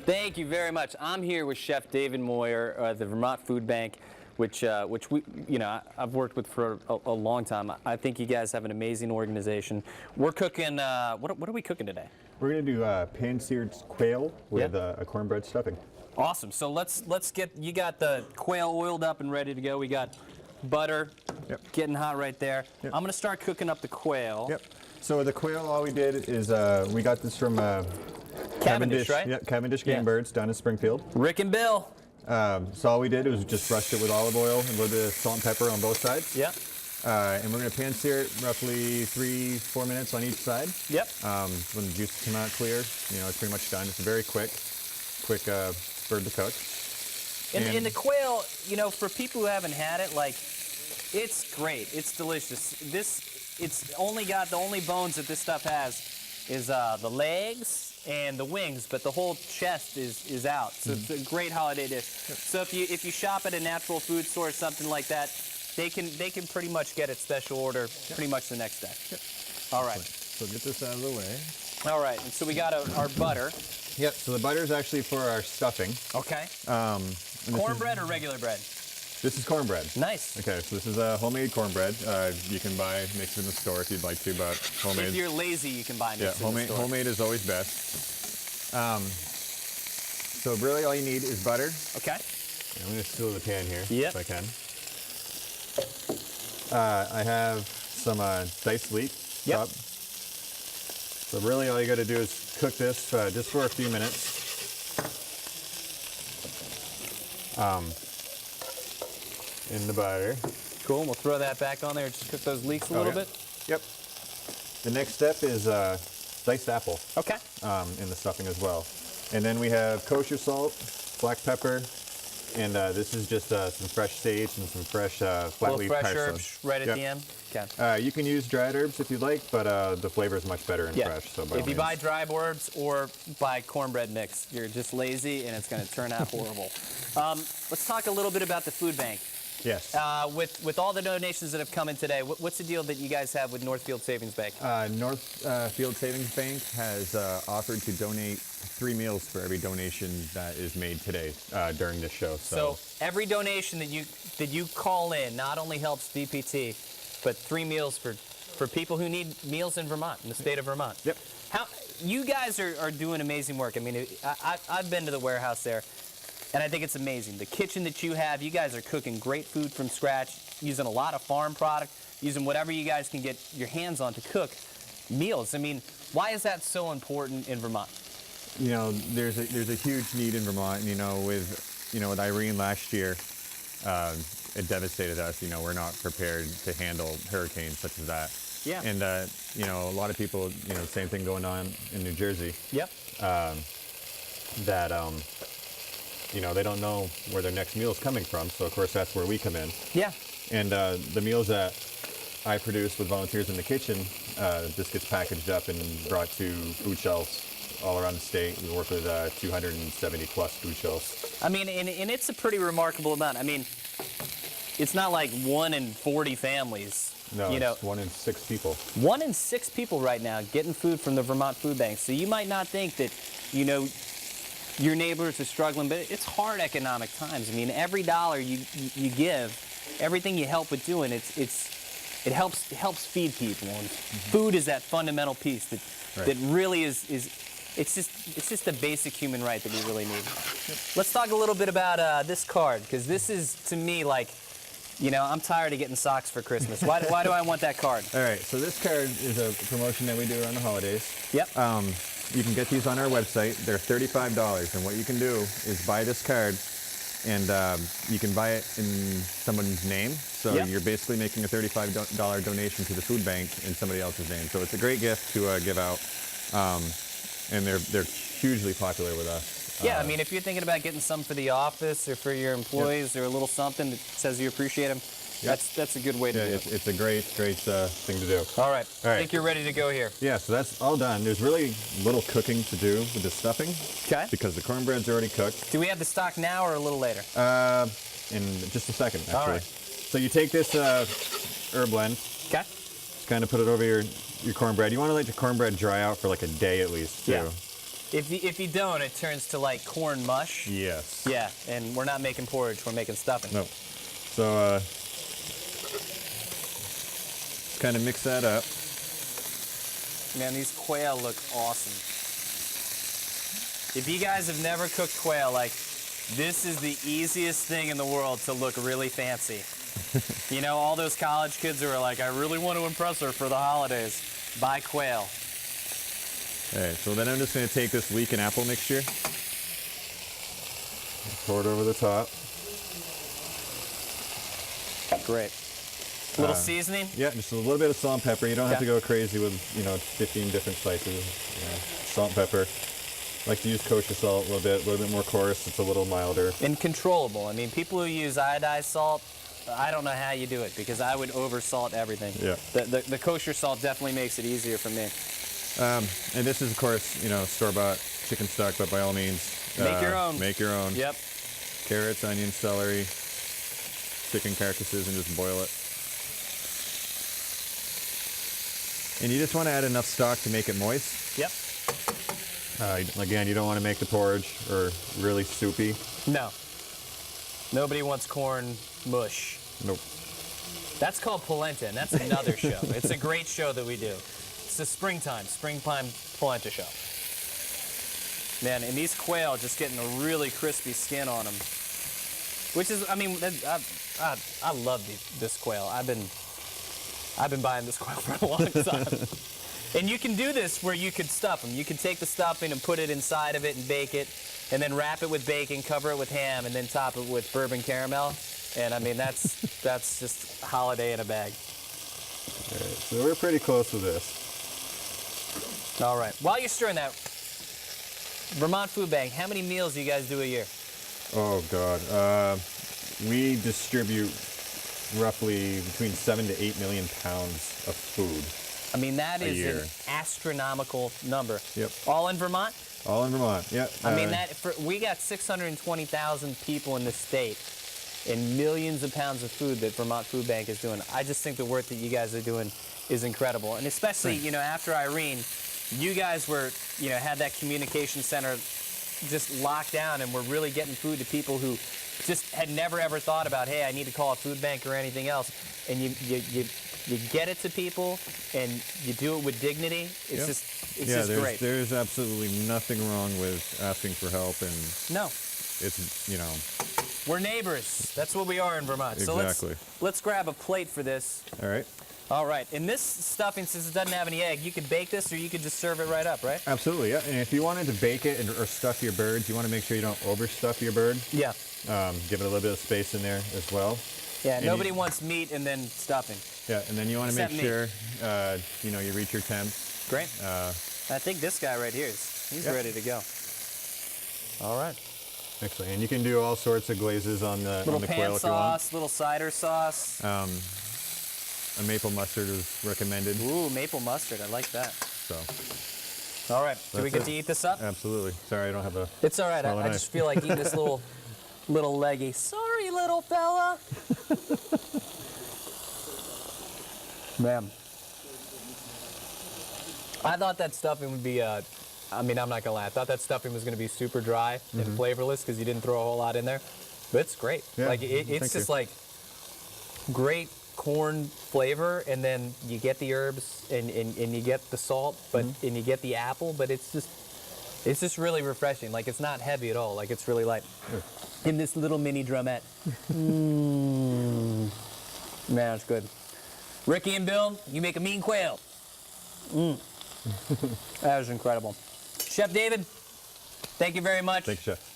Thank you very much. I'm here with Chef David Moyer, the Vermont Foodbank, which we, I've worked with for a long time. I think you guys have an amazing organization. We're cooking. What are we cooking today? We're gonna do pan-seared quail with a cornbread stuffing. Awesome. So let's get. You got the quail oiled up and ready to go. We got butter getting hot right there. Yep. I'm gonna start cooking up the quail. Yep. So the quail, all we did is we got this from Cavendish, right? Yep, Cavendish Game Birds down in Springfield. Rick and Bill. So all we did was just brushed it with olive oil and a little bit of salt and pepper on both sides. Yep. And we're going to pan sear it roughly 3-4 minutes on each side. Yep. When the juices come out clear, it's pretty much done. It's a very quick bird to cook. And the quail, for people who haven't had it, it's great. It's delicious. It's only got the only bones that this stuff has is the legs and the wings, but the whole chest is out. So it's a great holiday dish. So if you shop at a natural food store or something like that, they can pretty much get it special order pretty much the next day. All right. So get this out of the way. All right. And so we got our butter. Yep. So the butter is actually for our stuffing. Okay. Cornbread or regular bread? This is cornbread. Nice. Okay, so this is homemade cornbread. You can mix it in the store if you'd like to, but homemade. If you're lazy, you can buy mixed in the store. Homemade is always best. So really all you need is butter. Okay. I'm going to seal the pan here if I can. I have some diced leek. Yep. So really all you got to do is cook this just for a few minutes. In the butter. Cool, we'll throw that back on there and just cook those leeks a little bit. Yep. The next step is diced apple. Okay. In the stuffing as well. And then we have kosher salt, black pepper, and this is just some fresh sage and some fresh flat leaf fresh parsley. herbs right at the end. Okay. You can use dried herbs if you'd like, but the flavor is much better in fresh. So if you buy dried herbs or buy cornbread mix, you're just lazy and it's going to turn out horrible. Let's talk a little bit about the food bank. Yes. With all the donations that have come in today, what's the deal that you guys have with Northfield Savings Bank? Northfield Savings Bank has offered to donate 3 meals for every donation that is made today during this show. So every donation that you call in not only helps VPT, but 3 meals for people who need meals in Vermont, in the state of Vermont. Yep. You guys are doing amazing work. I mean, I've been to the warehouse there. And I think it's amazing. The kitchen that you have, you guys are cooking great food from scratch, using a lot of farm product, using whatever you guys can get your hands on to cook meals. I mean, why is that so important in Vermont? There's a huge need in Vermont. With Irene last year, it devastated us. We're not prepared to handle hurricanes such as that. Yeah. And a lot of people, same thing going on in New Jersey. Yep. They don't know where their next meal is coming from, so of course that's where we come in. Yeah. And the meals that I produce with volunteers in the kitchen just gets packaged up and brought to food shelves all around the state. We work with 270 plus food shelves. I mean, and it's a pretty remarkable amount. I mean, it's not like 1 in 40 families. No, it's 1 in 6 people. 1 in 6 people right now getting food from the Vermont Food Bank. So you might not think that, your neighbors are struggling, but it's hard economic times. I mean, every dollar you give, everything you help with doing, it helps feed people. And food is that fundamental piece that really is it's just a basic human right that we really need. Let's talk a little bit about this card, because this is, to me, like, I'm tired of getting socks for Christmas. Why do I want that card? All right, so this card is a promotion that we do around the holidays. Yep. You can get these on our website. They're $35, and what you can do is buy this card, and you can buy it in someone's name. So you're basically making a $35 donation to the food bank in somebody else's name. So it's a great gift to give out, and they're hugely popular with us. Yeah, I mean, if you're thinking about getting some for the office or for your employees or a little something that says you appreciate them, that's a good way to do it. It's a great thing to do. All right. I think you're ready to go here. Yeah, so that's all done. There's really little cooking to do with the stuffing. Okay. Because the cornbread's already cooked. Do we have the stock now or a little later? In just a second, actually. All right. So you take this herb blend. Okay. Just kind of put it over your cornbread. You want to let your cornbread dry out for like a day at least, too. Yeah. If you don't, it turns to like corn mush. Yes. Yeah, and we're not making porridge, we're making stuffing. No. So kind of mix that up. Man, these quail look awesome. If you guys have never cooked quail, like, this is the easiest thing in the world to look really fancy. You know, all those college kids who are like, I really want to impress her for the holidays. Buy quail. All right, so then I'm just going to take this leek and apple mixture, pour it over the top. Great. A little seasoning? Yeah, just a little bit of salt and pepper. You don't have to go crazy with, 15 different spices. Salt and pepper. I like to use kosher salt a little bit more coarse. It's a little milder. And controllable. I mean, people who use iodized salt, I don't know how you do it, because I would over salt everything. Yeah. The kosher salt definitely makes it easier for me. And this is, of course, store-bought chicken stock, but by all means, Make your own. Make your own. Yep. Carrots, onions, celery, chicken carcasses, and just boil it. And you just want to add enough stock to make it moist. Yep. Again, you don't want to make the porridge or really soupy. No. Nobody wants corn mush. Nope. That's called polenta, and that's another show. It's a great show that we do. It's the springtime polenta show. Man, and these quail just getting a really crispy skin on them. Which is, I mean, I love this quail. I've been buying this quail for a long time. And you can do this where you could stuff them. You can take the stuffing and put it inside of it and bake it, and then wrap it with bacon, cover it with ham, and then top it with bourbon caramel. And I mean, that's just holiday in a bag. All right, so we're pretty close with this. All right. While you're stirring that, Vermont Foodbank, how many meals do you guys do a year? Oh, God. We distribute roughly between 7 to 8 million pounds of food. I mean, that is year. an astronomical number. Yep. All in Vermont? All in Vermont, yeah. I mean, we got 620,000 people in the state and millions of pounds of food that Vermont Foodbank is doing. I just think the work that you guys are doing is incredible. And especially, after Irene, you guys had that communication center just locked down, and we're really getting food to people who just had never ever thought about, hey, I need to call a food bank or anything else. And you get it to people, and you do it with dignity. It's just great. There's absolutely nothing wrong with asking for help, and no, it's we're neighbors. That's what we are in Vermont. Exactly. So let's grab a plate for this. All right. All right. And this stuffing, since it doesn't have any egg, you could bake this, or you could just serve it right up, right? Absolutely, yeah. And if you wanted to bake it or stuff your birds, you want to make sure you don't overstuff your bird. Yeah. Give it a little bit of space in there as well. Yeah. And nobody wants meat and then stuffing. Yeah, and then you want to make sure you reach your temp. Great. I think this guy right here he's ready to go. All right. Excellent. And you can do all sorts of glazes on the little quail pan if you want. sauce, little cider sauce. A maple mustard is recommended. Ooh, maple mustard. I like that. So. All right. Do we get to eat this up? Absolutely. Sorry, I don't have a. It's all right. I just feel like eating this little leggy. Sorry, little fella. Man. I thought that stuffing would be, I mean, I'm not going to lie. I thought that stuffing was going to be super dry and flavorless because you didn't throw a whole lot in there. But it's great. Yeah, like, it's just like great corn flavor, and then you get the herbs and you get the salt, but and you get the apple, but it's just really refreshing. Like, it's not heavy at all. Like, it's really light. In this little mini drumette. Man, it's good. Ricky and Bill, you make a mean quail. That was incredible. Chef David, thank you very much. Thanks, Chef.